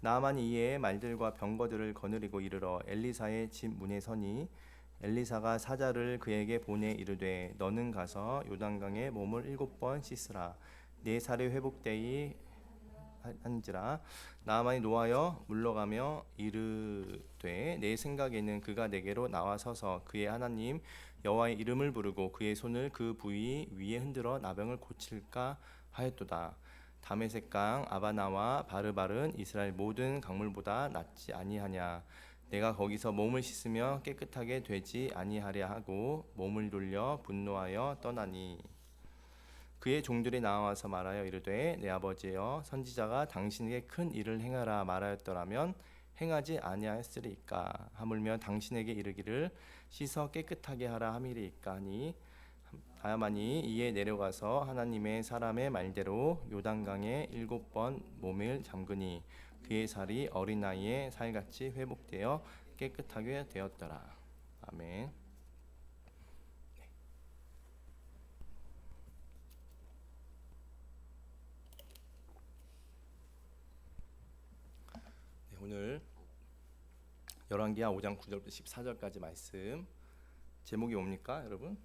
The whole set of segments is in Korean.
나아만이 이에 말들과 병거들을 거느리고 이르러 엘리사의 집 문에 서니 엘리사가 사자를 그에게 보내 이르되 너는 가서 요단강에 몸을 7번 씻으라 네 살이 회복되이 한지라. 나아만이 노하여 물러가며 이르되 내 생각에는 그가 내게로 나와 서서 그의 하나님 여호와의 이름을 부르고 그의 손을 그 부위 위에 흔들어 나병을 고칠까 하였도다. 다메섹 강 아바나와 바르바른 이스라엘 모든 강물보다 낫지 아니하냐. 내가 거기서 몸을 씻으며 깨끗하게 되지 아니하랴 하고 몸을 돌려 분노하여 떠나니 그의 종들이 나와서 말하여 이르되 내 아버지여 선지자가 당신에게 큰 일을 행하라 말하였더라면 행하지 아니하였으리이까. 하물며 당신에게 이르기를 씻어 깨끗하게 하라 함이리이까 하니 나아만이 이에 내려가서 하나님의 사람의 말대로 요단강에 7번 몸을 잠그니 그의 살이 어린 나이에 살같이 회복되어 깨끗하게 되었더라. 아멘. 네, 오늘 열왕기하 5장 9절부터 14절까지 말씀 제목이 뭡니까 여러분?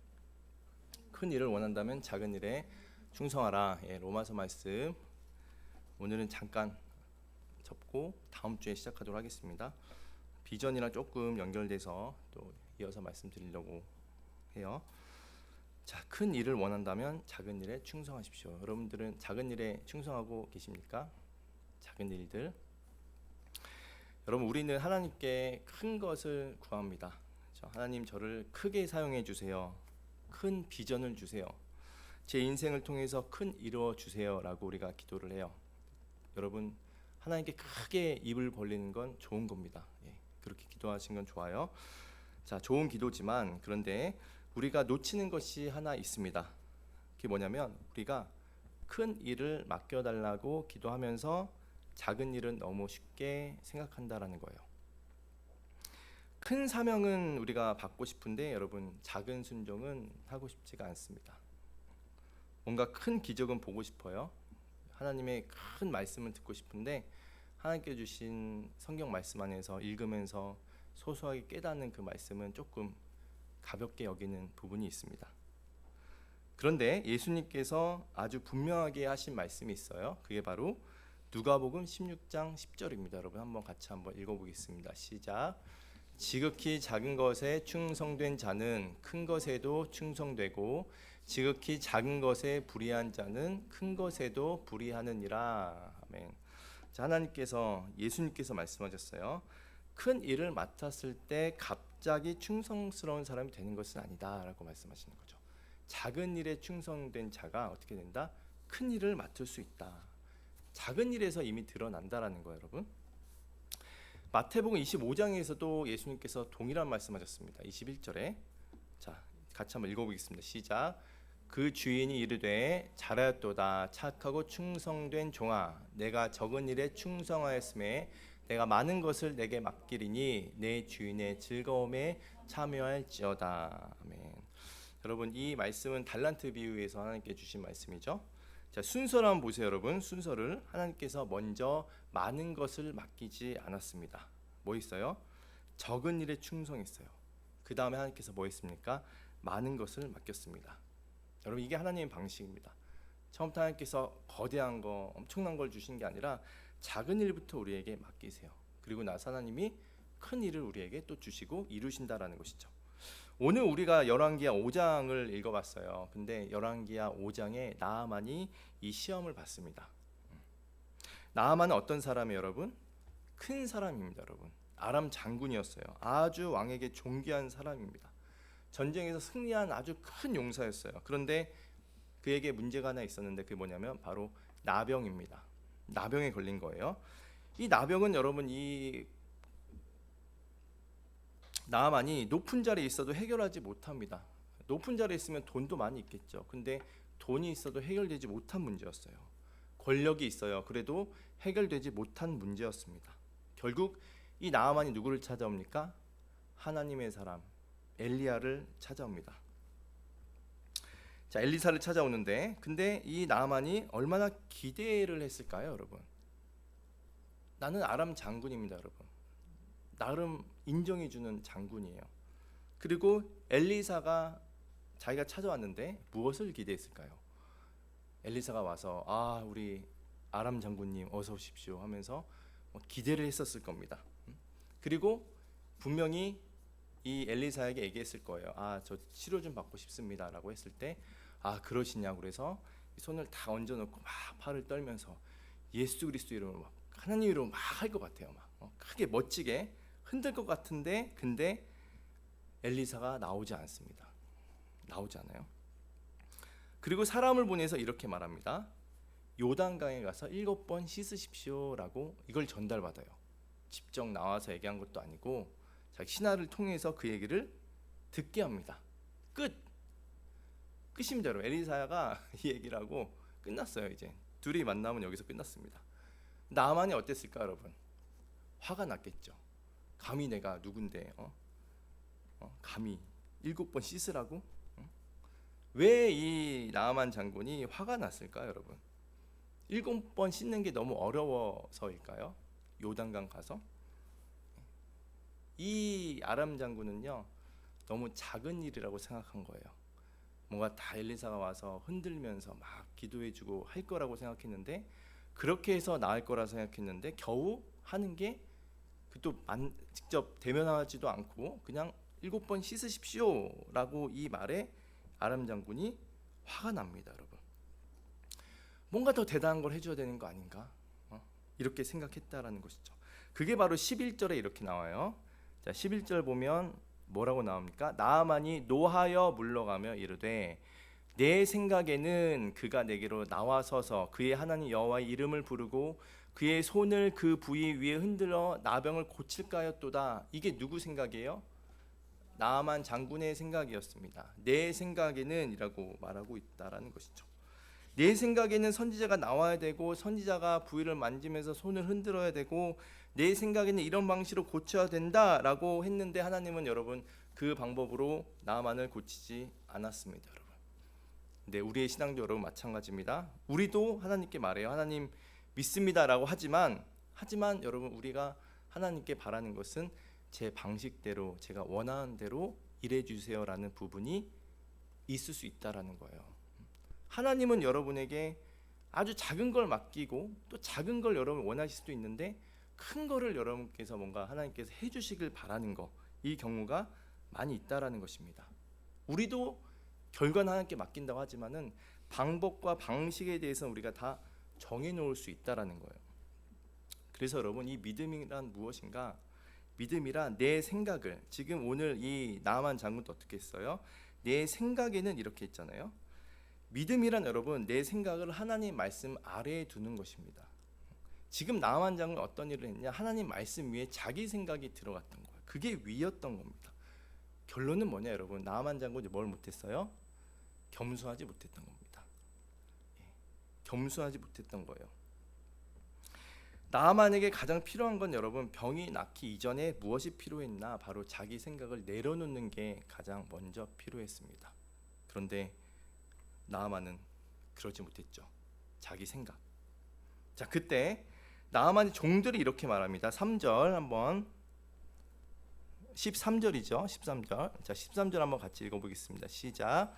큰 일을 원한다면 작은 일에 충성하라. 로마서 말씀 오늘은 잠깐 접고 다음 주에 시작하도록 하겠습니다. 비전이랑 조금 연결돼서 또 이어서 말씀드리려고 해요. 자, 큰 일을 원한다면 작은 일에 충성하십시오. 여러분들은 작은 일에 충성하고 계십니까? 작은 일들. 여러분 우리는 하나님께 큰 것을 구합니다. 하나님 저를 크게 사용해 주세요. 큰 비전을 주세요. 제 인생을 통해서 큰 이루어 주세요라고 우리가 기도를 해요. 여러분 하나님께 크게 입을 벌리는 건 좋은 겁니다. 그렇게 기도하신 건 좋아요. 자, 좋은 기도지만 그런데 우리가 놓치는 것이 하나 있습니다. 그게 뭐냐면 우리가 큰 일을 맡겨달라고 기도하면서 작은 일은 너무 쉽게 생각한다라는 거예요. 큰 사명은 우리가 받고 싶은데 여러분 작은 순종은 하고 싶지가 않습니다. 뭔가 큰 기적은 보고 싶어요. 하나님의 큰 말씀을 듣고 싶은데 하나님께 주신 성경 말씀 안에서 읽으면서 소소하게 깨닫는 그 말씀은 조금 가볍게 여기는 부분이 있습니다. 그런데 예수님께서 아주 분명하게 하신 말씀이 있어요. 그게 바로 누가복음 16장 10절입니다. 여러분 같이 한번 읽어보겠습니다. 시작. 지극히 작은 것에 충성된 자는 큰 것에도 충성되고 지극히 작은 것에 불의한 자는 큰 것에도 불의하느니라. 아멘. 자, 하나님께서 예수님께서 말씀하셨어요. 큰 일을 맡았을 때 갑자기 충성스러운 사람이 되는 것은 아니다라고 말씀하시는 거죠. 작은 일에 충성된 자가 어떻게 된다? 큰 일을 맡을 수 있다. 작은 일에서 이미 드러난다라는 거예요, 여러분. 마태복음 25장에서도 예수님께서 동일한 말씀하셨습니다. 21절에 자, 같이 한번 읽어보겠습니다. 시작. 그 주인이 이르되 잘하였도다 착하고 충성된 종아 내가 적은 일에 충성하였음에 내가 많은 것을 내게 맡기리니 내 주인의 즐거움에 참여할지어다. 아멘. 여러분 이 말씀은 달란트 비유에서 하나님께 주신 말씀이죠. 자, 순서를 한번 보세요. 여러분 순서를 하나님께서 먼저 많은 것을 맡기지 않았습니다. 뭐 있어요? 적은 일에 충성했어요. 그 다음에 하나님께서 뭐 했습니까? 많은 것을 맡겼습니다. 여러분 이게 하나님의 방식입니다. 처음부터 하나님께서 거대한 거 엄청난 걸 주신 게 아니라 작은 일부터 우리에게 맡기세요. 그리고 나서 하나님이 큰 일을 우리에게 또 주시고 이루신다라는 것이죠. 오늘 우리가 열왕기하 5장을 읽어봤어요. 근데 열왕기하 5장에 나아만이 이 시험을 받습니다. 나아만은 어떤 사람이에요, 여러분? 큰 사람입니다, 여러분. 아람 장군이었어요. 아주 왕에게 존귀한 사람입니다. 전쟁에서 승리한 아주 큰 용사였어요. 그런데 그에게 문제가 하나 있었는데 그게 뭐냐면 바로 나병입니다. 나병에 걸린 거예요. 이 나병은 여러분 이 나아만이 높은 자리에 있어도 해결하지 못합니다. 높은 자리에 있으면 돈도 많이 있겠죠. 근데 돈이 있어도 해결되지 못한 문제였어요. 권력이 있어요. 그래도 해결되지 못한 문제였습니다. 결국 이 나아만이 누구를 찾아옵니까? 하나님의 사람 엘리야를 찾아옵니다. 자, 엘리사를 찾아오는데 근데 이 나아만이 얼마나 기대를 했을까요, 여러분? 나는 아람 장군입니다, 여러분. 나름 인정해주는 장군이에요. 그리고 엘리사가 자기가 찾아왔는데 무엇을 기대했을까요? 엘리사가 와서 우리 아람 장군님 어서 오십시오 하면서 기대를 했었을 겁니다. 그리고 분명히 이 엘리사에게 얘기했을 거예요. 저 치료 좀 받고 싶습니다라고 했을 때 그러시냐고 그래서 손을 다 얹어놓고 막 팔을 떨면서 예수 그리스도 이름으로 막 하나님 이름으로 막 할 것 같아요. 막 크게 멋지게 흔들 것 같은데 근데 엘리사가 나오지 않습니다. 나오지 않아요. 그리고 사람을 보내서 이렇게 말합니다. 요단강에 가서 7번 씻으십시오라고 이걸 전달받아요. 직접 나와서 얘기한 것도 아니고 자기 신하를 통해서 그 얘기를 듣게 합니다. 끝입니다. 여러분. 엘리사가 이 얘기를 하고 끝났어요. 이제 둘이 만나면 여기서 끝났습니다. 나만이 어땠을까 여러분? 화가 났겠죠. 감히 내가 누군데 감히 7번 씻으라고? 왜 이 나아만 장군이 화가 났을까 여러분? 7번 씻는 게 너무 어려워서일까요? 요단강 가서 이 아람 장군은요 너무 작은 일이라고 생각한 거예요. 뭔가 다 엘리사가 와서 흔들면서 막 기도해주고 할 거라고 생각했는데 그렇게 해서 나을 거라 생각했는데 겨우 하는 게 또 직접 대면하지도 않고 그냥 7번 씻으십시오라고 이 말에 아람 장군이 화가 납니다, 여러분. 뭔가 더 대단한 걸 해줘야 되는 거 아닌가? 이렇게 생각했다라는 것이죠. 그게 바로 11절에 이렇게 나와요. 자, 11절 보면 뭐라고 나옵니까? 나아만이 노하여 물러가며 이르되 내 생각에는 그가 내게로 나와서서 그의 하나님 여호와의 이름을 부르고 그의 손을 그 부위 위에 흔들어 나병을 고칠까 하였도다. 이게 누구 생각이에요? 나아만 장군의 생각이었습니다. 내 생각에는 이라고 말하고 있다라는 것이죠. 내 생각에는 선지자가 나와야 되고 선지자가 부위를 만지면서 손을 흔들어야 되고 내 생각에는 이런 방식으로 고쳐야 된다라고 했는데 하나님은 여러분 그 방법으로 나아만을 고치지 않았습니다, 여러분. 근데 우리의 신앙도 여러분 마찬가지입니다. 우리도 하나님께 말해요. 하나님 믿습니다라고 하지만 여러분 우리가 하나님께 바라는 것은 제 방식대로 제가 원하는 대로 일해 주세요라는 부분이 있을 수 있다라는 거예요. 하나님은 여러분에게 아주 작은 걸 맡기고 또 작은 걸 여러분 원하실 수도 있는데 큰 거를 여러분께서 뭔가 하나님께서 해주시길 바라는 거, 이 경우가 많이 있다라는 것입니다. 우리도 결과는 하나님께 맡긴다고 하지만은 방법과 방식에 대해서는 우리가 다 정해놓을 수 있다라는 거예요. 그래서 여러분 이 믿음이란 무엇인가? 믿음이란 내 생각을 지금 오늘 이 나아만 장군도 어떻게 했어요? 내 생각에는 이렇게 했잖아요. 믿음이란 여러분 내 생각을 하나님 말씀 아래에 두는 것입니다. 지금 나아만 장군은 어떤 일을 했냐? 하나님 말씀 위에 자기 생각이 들어갔던 거예요. 그게 위였던 겁니다. 결론은 뭐냐 여러분? 나아만 장군이 뭘 못했어요? 겸손하지 못했던 겁니다. 겸손하지 못했던 거예요. 나아만에게 가장 필요한 건 여러분 병이 낫기 이전에 무엇이 필요했나? 바로 자기 생각을 내려놓는 게 가장 먼저 필요했습니다. 그런데 나아만은 그러지 못했죠. 자기 생각. 자, 그때 나아만의 종들이 이렇게 말합니다. 3절 한번 13절이죠. 13절. 자, 13절 한번 같이 읽어보겠습니다. 시작.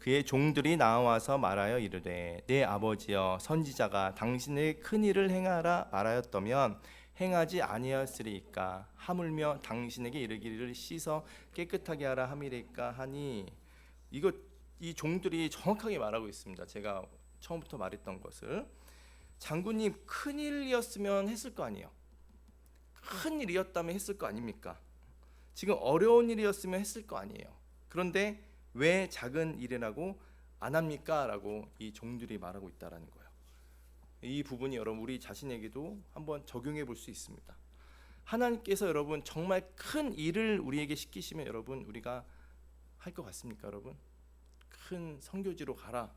그의 종들이 나와서 말하여 이르되 내 아버지여 선지자가 당신의 큰 일을 행하라 말하였다면 행하지 아니하였으리이까 하물며 당신에게 이르기를 씻어 깨끗하게 하라 함이리까 하니 이 종들이 정확하게 말하고 있습니다. 제가 처음부터 말했던 것을 장군님 큰 일이었으면 했을 거 아니에요. 큰 일이었다면 했을 거 아닙니까? 지금 어려운 일이었으면 했을 거 아니에요. 그런데 왜 작은 일이라고 안 합니까? 라고 이 종들이 말하고 있다라는 거예요. 이 부분이 여러분 우리 자신에게도 한번 적용해 볼 수 있습니다. 하나님께서 여러분 정말 큰 일을 우리에게 시키시면 여러분 우리가 할 것 같습니까? 여러분 큰 선교지로 가라,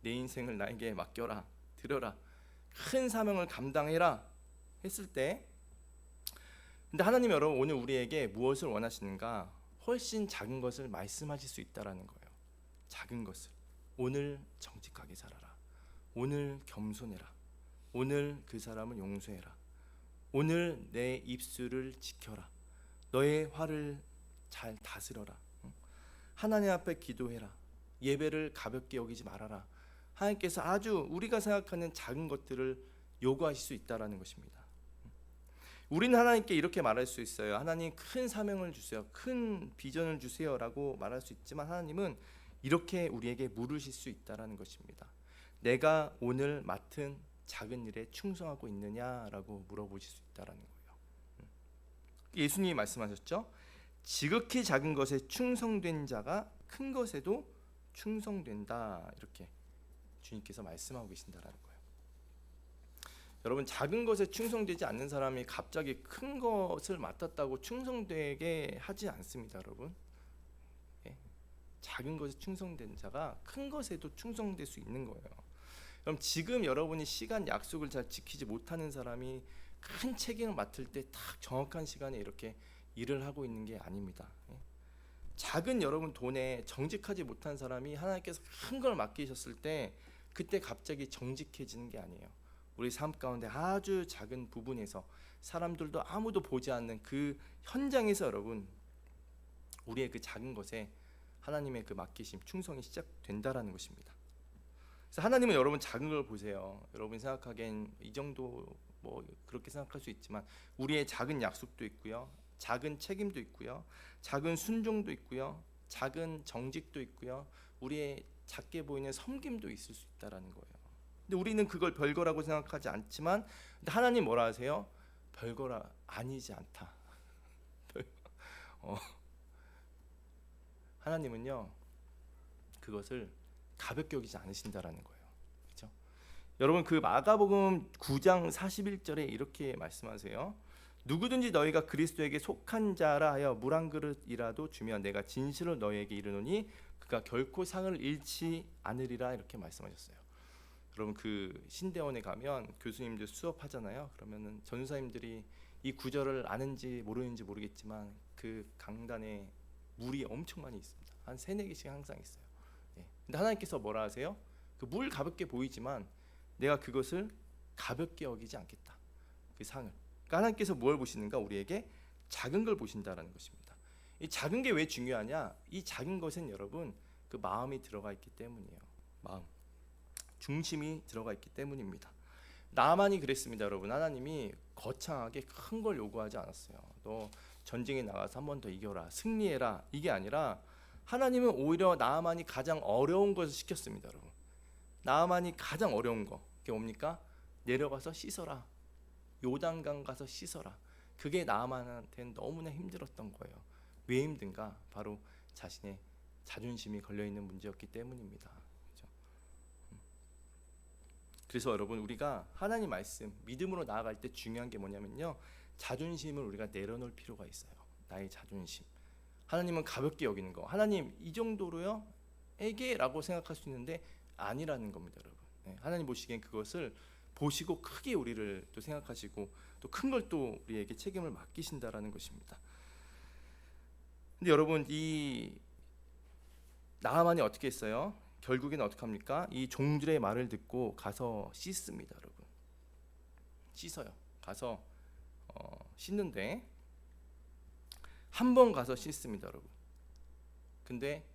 내 인생을 나에게 맡겨라, 드려라, 큰 사명을 감당해라 했을 때 근데 하나님 여러분 오늘 우리에게 무엇을 원하시는가? 훨씬 작은 것을 말씀하실 수 있다라는 거예요. 작은 것을 오늘 정직하게 살아라, 오늘 겸손해라, 오늘 그 사람을 용서해라, 오늘 내 입술을 지켜라. 너의 화를 잘 다스려라. 하나님 앞에 기도해라. 예배를 가볍게 여기지 말아라. 하나님께서 아주 우리가 생각하는 작은 것들을 요구하실 수 있다라는 것입니다. 우리는 하나님께 이렇게 말할 수 있어요. 하나님 큰 사명을 주세요. 큰 비전을 주세요라고 말할 수 있지만 하나님은 이렇게 우리에게 물으실 수 있다라는 것입니다. 내가 오늘 맡은 작은 일에 충성하고 있느냐라고 물어보실 수 있다라는 거예요. 예수님이 말씀하셨죠. 지극히 작은 것에 충성된 자가 큰 것에도 충성된다. 이렇게 주님께서 말씀하고 계신다라는 거예요. 여러분, 작은 것에 충성되지 않는 사람이 갑자기 큰 것을 맡았다고 충성되게 하지 않습니다. 여러분, 작은 것에 충성된 자가 큰 것에도 충성될 수 있는 거예요. 그럼 지금 여러분이 시간 약속을 잘 지키지 못하는 사람이 큰 책임을 맡을 때 딱 정확한 시간에 이렇게 일을 하고 있는 게 아닙니다. 작은 여러분 돈에 정직하지 못한 사람이 하나님께서 큰 걸 맡기셨을 때 그때 갑자기 정직해지는 게 아니에요. 우리 삶 가운데 아주 작은 부분에서 사람들도 아무도 보지 않는 그 현장에서 여러분 우리의 그 작은 것에 하나님의 그 맡기심, 충성이 시작된다라는 것입니다. 그래서 하나님은 여러분 작은 걸 보세요. 여러분 생각하기엔 이 정도 뭐 그렇게 생각할 수 있지만 우리의 작은 약속도 있고요. 작은 책임도 있고요. 작은 순종도 있고요. 작은 정직도 있고요. 우리의 작게 보이는 섬김도 있을 수 있다라는 거예요. 근데 우리는 그걸 별거라고 생각하지 않지만 근데 하나님 뭐라 하세요? 별거라 아니지 않다. 하나님은요 그것을 가볍게 여기지 않으신다라는 거예요. 그렇죠? 여러분 그 마가복음 9장 41절에 이렇게 말씀하세요. 누구든지 너희가 그리스도에게 속한 자라 하여 물 한 그릇이라도 주면 내가 진실로 너희에게 이르노니 그가 결코 상을 잃지 않으리라 이렇게 말씀하셨어요. 여러분 그 신대원에 가면 교수님들 수업하잖아요. 그러면은 전사님들이 이 구절을 아는지 모르는지 모르겠지만 그 강단에 물이 엄청 많이 있습니다. 한 3-4개씩 항상 있어요. 근데 하나님께서 뭐라 하세요? 그 물 가볍게 보이지만 내가 그것을 가볍게 여기지 않겠다. 그 상을. 그러니까 하나님께서 뭘 보시는가? 우리에게 작은 걸 보신다라는 것입니다. 이 작은 게 왜 중요하냐? 이 작은 것은 여러분 그 마음이 들어가 있기 때문이에요. 마음. 중심이 들어가 있기 때문입니다. 나만이 그랬습니다, 여러분. 하나님이 거창하게 큰 걸 요구하지 않았어요. 너 전쟁에 나가서 한 번 더 이겨라, 승리해라 이게 아니라 하나님은 오히려 나만이 가장 어려운 것을 시켰습니다, 여러분. 나만이 가장 어려운 거 그게 뭡니까? 내려가서 씻어라. 요단강 가서 씻어라. 그게 나만한테는 너무나 힘들었던 거예요. 왜 힘든가? 바로 자신의 자존심이 걸려있는 문제였기 때문입니다. 그렇죠? 그래서 여러분 우리가 하나님 말씀 믿음으로 나아갈 때 중요한 게 뭐냐면요, 자존심을 우리가 내려놓을 필요가 있어요. 나의 자존심. 하나님은 가볍게 여기는 거. 하나님 이 정도로요? 에게라고 생각할 수 있는데 아니라는 겁니다, 여러분. 하나님 보시기엔 그것을 보시고 크게 우리를 또 생각하시고 또 큰 걸 또 우리에게 책임을 맡기신다라는 것입니다. 근데 여러분 이 나하만이 어떻게 했어요? 결국에는 어떻게 합니까? 이 종들의 말을 듣고 가서 씻습니다, 여러분. 씻어요. 가서 씻는데 한 번 가서 씻습니다, 여러분. 근데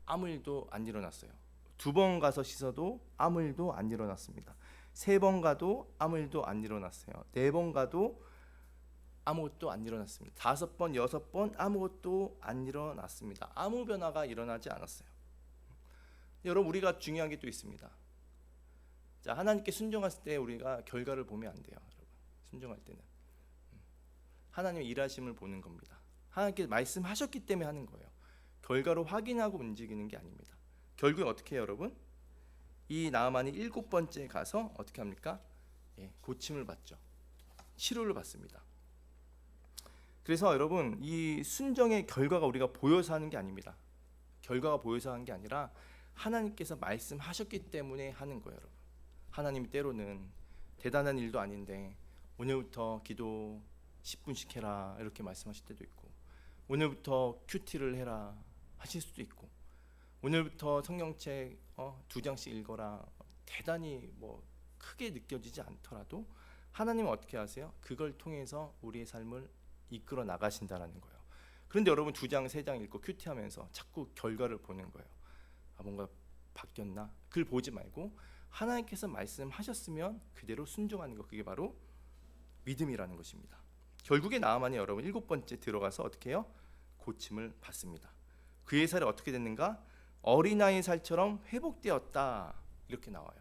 아무 일도 안 일어났어요. 2번 가서 씻어도 아무 일도 안 일어났습니다. 3번 가도 아무 일도 안 일어났어요. 4번 가도 아무것도 안 일어났습니다. 5번, 6번 아무것도 안 일어났습니다. 아무 변화가 일어나지 않았어요. 여러분 우리가 중요한 게 또 있습니다. 자, 하나님께 순종했을 때 우리가 결과를 보면 안 돼요, 여러분. 순종할 때는 하나님의 일하심을 보는 겁니다. 하나님께 말씀하셨기 때문에 하는 거예요. 결과로 확인하고 움직이는 게 아닙니다. 결국에 어떻게 해요, 여러분? 이 나하만이 7번째 가서 어떻게 합니까? 고침을 받죠. 치료를 받습니다. 그래서 여러분 이 순종의 결과가 우리가 보여서 하는 게 아닙니다. 결과가 보여서 하는 게 아니라 하나님께서 말씀하셨기 때문에 하는 거예요, 여러분. 하나님이 때로는 대단한 일도 아닌데 오늘부터 기도 10분씩 해라 이렇게 말씀하실 때도 있고, 오늘부터 큐티를 해라 하실 수도 있고, 오늘부터 성경책 2장씩 읽어라 대단히 뭐 크게 느껴지지 않더라도 하나님은 어떻게 하세요? 그걸 통해서 우리의 삶을 이끌어 나가신다라는 거예요. 그런데 여러분 2장 3장 읽고 큐티하면서 자꾸 결과를 보는 거예요. 뭔가 바뀌었나? 그걸 보지 말고 하나님께서 말씀하셨으면 그대로 순종하는 것, 그게 바로 믿음이라는 것입니다. 결국에 나아만이 여러분 7번째 들어가서 어떻게 해요? 고침을 받습니다. 그의 살이 어떻게 됐는가? 어린아이 살처럼 회복되었다, 이렇게 나와요.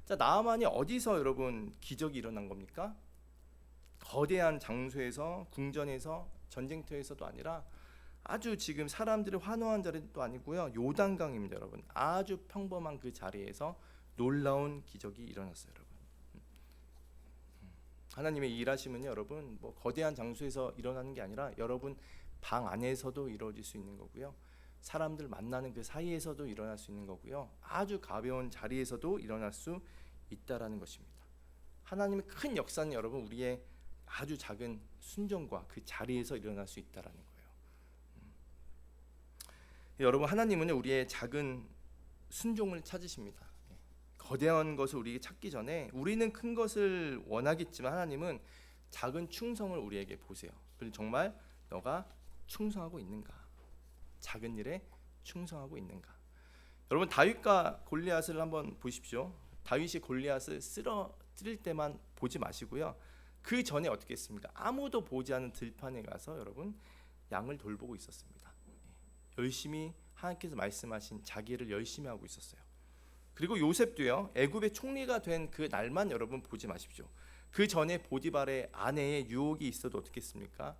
자, 나아만이 어디서 여러분 기적이 일어난 겁니까? 거대한 장소에서, 궁전에서, 전쟁터에서도 아니라 아주 지금 사람들이 환호한 자리도 아니고요, 요단강입니다. 여러분 아주 평범한 그 자리에서 놀라운 기적이 일어났어요. 여러분 하나님의 일하심은요, 여러분 뭐 거대한 장소에서 일어나는 게 아니라 여러분 방 안에서도 이루어질 수 있는 거고요, 사람들 만나는 그 사이에서도 일어날 수 있는 거고요, 아주 가벼운 자리에서도 일어날 수 있다라는 것입니다. 하나님의 큰 역사는 여러분 우리의 아주 작은 순종과 그 자리에서 일어날 수 있다라는 거예요. 여러분 하나님은 우리의 작은 순종을 찾으십니다. 거대한 것을 우리에게 찾기 전에 우리는 큰 것을 원하겠지만 하나님은 작은 충성을 우리에게 보세요. 그리고 정말 너가 충성하고 있는가? 작은 일에 충성하고 있는가? 여러분 다윗과 골리앗을 한번 보십시오. 다윗이 골리앗을 쓰러뜨릴 때만 보지 마시고요, 그 전에 어떻게 했습니까? 아무도 보지 않은 들판에 가서 여러분 양을 돌보고 있었습니다. 열심히 하나님께서 말씀하신 자기 일을 열심히 하고 있었어요. 그리고 요셉도요, 애굽의 총리가 된 그 날만 여러분 보지 마십시오. 그 전에 보디발의 아내의 유혹이 있어도 어떻게 했습니까?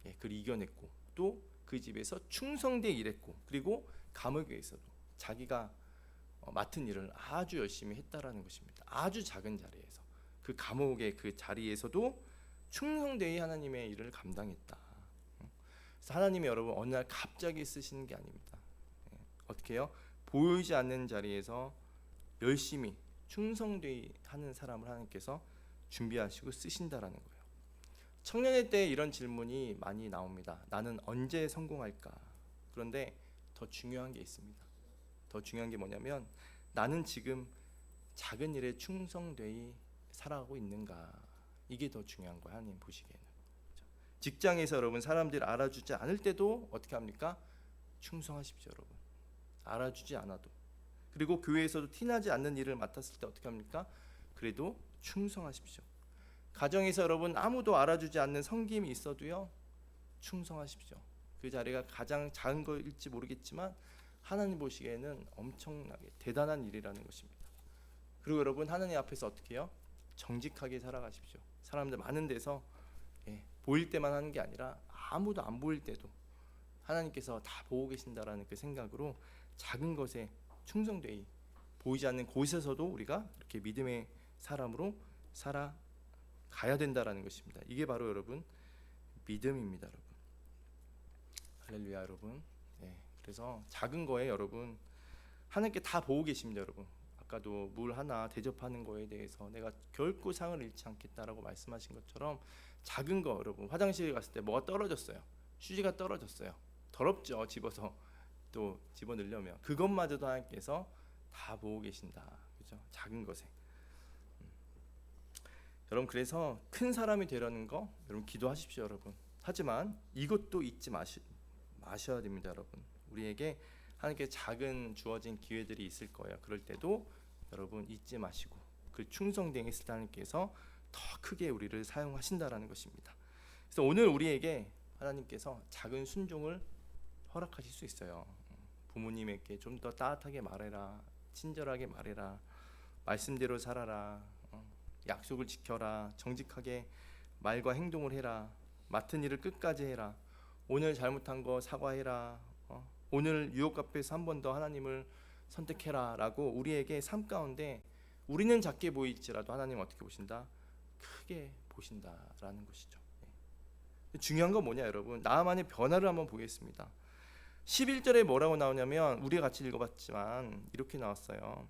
그걸 이겨냈고 또 그 집에서 충성되게 일했고, 그리고 감옥에 있어도 자기가 맡은 일을 아주 열심히 했다라는 것입니다. 아주 작은 자리에서, 그 감옥의 그 자리에서도 충성되게 하나님의 일을 감당했다. 그래서 하나님이 여러분 어느 날 갑자기 쓰시는 게 아닙니다. 어떻게 해요? 보이지 않는 자리에서 열심히 충성되게 하는 사람을 하나님께서 준비하시고 쓰신다라는 거예요. 청년의 때 이런 질문이 많이 나옵니다. 나는 언제 성공할까? 그런데 더 중요한 게 있습니다. 더 중요한 게 뭐냐면 나는 지금 작은 일에 충성되게 살아가고 있는가? 이게 더 중요한 거예요. 하나님 보시기에는. 직장에서 여러분 사람들이 알아주지 않을 때도 어떻게 합니까? 충성하십시오. 여러분 알아주지 않아도. 그리고 교회에서도 티나지 않는 일을 맡았을 때 어떻게 합니까? 그래도 충성하십시오. 가정에서 여러분 아무도 알아주지 않는 섬김이 있어도요, 충성하십시오. 그 자리가 가장 작은 거일지 모르겠지만 하나님 보시기에는 엄청나게 대단한 일이라는 것입니다. 그리고 여러분 하나님 앞에서 어떻게 해요? 정직하게 살아가십시오. 사람들 많은 데서 보일 때만 하는 게 아니라 아무도 안 보일 때도 하나님께서 다 보고 계신다라는 그 생각으로 작은 것에 충성되이 보이지 않는 곳에서도 우리가 이렇게 믿음의 사람으로 살아가야 된다라는 것입니다. 이게 바로 여러분 믿음입니다. 여러분 할렐루야. 여러분 그래서 작은 거에 여러분 하나님께 다 보고 계십니다. 여러분 아까도 물 하나 대접하는 거에 대해서 내가 결코 상을 잃지 않겠다라고 말씀하신 것처럼 작은 거, 여러분 화장실에 갔을 때 뭐가 떨어졌어요. 휴지가 떨어졌어요. 더럽죠. 집어서 또 집어넣으려면 그것마저도 하나님께서 다 보고 계신다. 그죠? 작은 것에. 여러분 그래서 큰 사람이 되려는 거 여러분 기도하십시오. 여러분 하지만 이것도 잊지 마셔야 됩니다. 여러분 우리에게 하나님께 작은 주어진 기회들이 있을 거예요. 그럴 때도 여러분 잊지 마시고 그 충성되었을 때 하나님께서 더 크게 우리를 사용하신다라는 것입니다. 그래서 오늘 우리에게 하나님께서 작은 순종을 허락하실 수 있어요. 부모님에게 좀 더 따뜻하게 말해라, 친절하게 말해라, 말씀대로 살아라, 약속을 지켜라, 정직하게 말과 행동을 해라, 맡은 일을 끝까지 해라, 오늘 잘못한 거 사과해라, 오늘 유혹 앞에서 한 번 더 하나님을 선택해라 라고 우리에게 삶 가운데 우리는 작게 보일지라도 하나님 어떻게 보신다? 크게 보신다라는 것이죠. 중요한 건 뭐냐 여러분, 나만의 변화를 한번 보겠습니다. 11절에 뭐라고 나오냐면 우리가 같이 읽어봤지만 이렇게 나왔어요.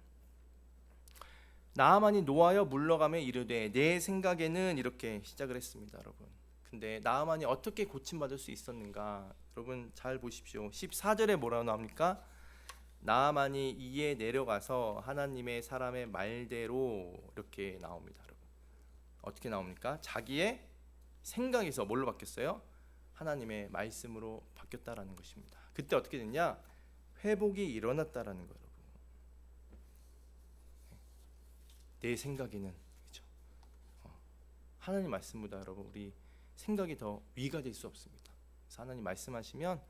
나아만이 노하여 물러가며 이르되 내 생각에는, 이렇게 시작을 했습니다. 여러분 근데 나아만이 어떻게 고침받을 수 있었는가? 여러분 잘 보십시오. 14절에 뭐라고 나옵니까? 나아만이 이에 내려가서 하나님의 사람의 말대로, 이렇게 나옵니다. 여러분 어떻게 나옵니까? 자기의 생각에서 뭘로 바뀌었어요? 하나님의 말씀으로 바뀌었다라는 것입니다. 그때 어떻게 됐냐? 회복이 일어났다라는 거예요. 여러분. 내 생각에는 그렇죠? 하나님 말씀보다 여러분 우리 생각이 더 위가 될 수 없습니다. 그래서 하나님 말씀하시면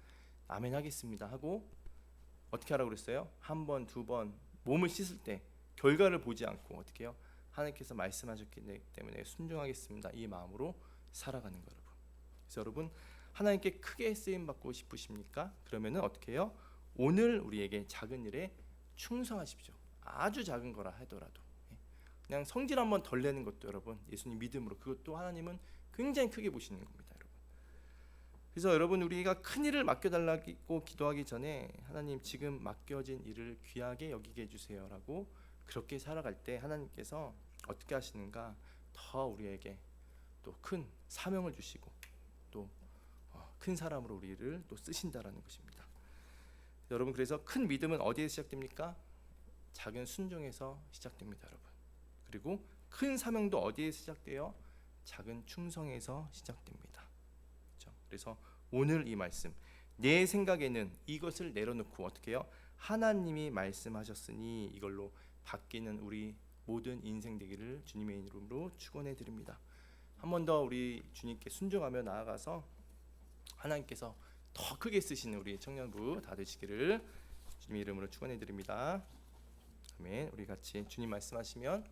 아멘 하겠습니다 하고 어떻게 하라고 그랬어요? 한 번, 두 번 몸을 씻을 때 결과를 보지 않고 어떻게 해요? 하나님께서 말씀하셨기 때문에 순종하겠습니다. 이 마음으로 살아가는 거예요, 여러분. 그래서 여러분 하나님께 크게 쓰임 받고 싶으십니까? 그러면은 어떻게 해요? 오늘 우리에게 작은 일에 충성하십시오. 아주 작은 거라 하더라도 그냥 성질 한번 덜 내는 것도 여러분 예수님 믿음으로 그것도 하나님은 굉장히 크게 보시는 겁니다, 여러분. 그래서 여러분 우리가 큰 일을 맡겨달라고 기도하기 전에 하나님 지금 맡겨진 일을 귀하게 여기게 해주세요라고 그렇게 살아갈 때 하나님께서 어떻게 하시는가 더 우리에게 또 큰 사명을 주시고 또 큰 사람으로 우리를 또 쓰신다라는 것입니다. 여러분 그래서 큰 믿음은 어디에 시작됩니까? 작은 순종에서 시작됩니다, 여러분. 그리고 큰 사명도 어디에 시작돼요? 작은 충성에서 시작됩니다. 그렇죠? 그래서 오늘 이 말씀 내 생각에는 이것을 내려놓고 어떻게 해요? 하나님이 말씀하셨으니 이걸로 바뀌는 우리 모든 인생 되기를 주님의 이름으로 축원해 드립니다. 한 번 더 우리 주님께 순종하며 나아가서 하나님께서 더 크게 쓰시는 우리 청년부 다 되시기를 주님의 이름으로 축원해 드립니다. 아멘. 우리 같이 주님 말씀하시면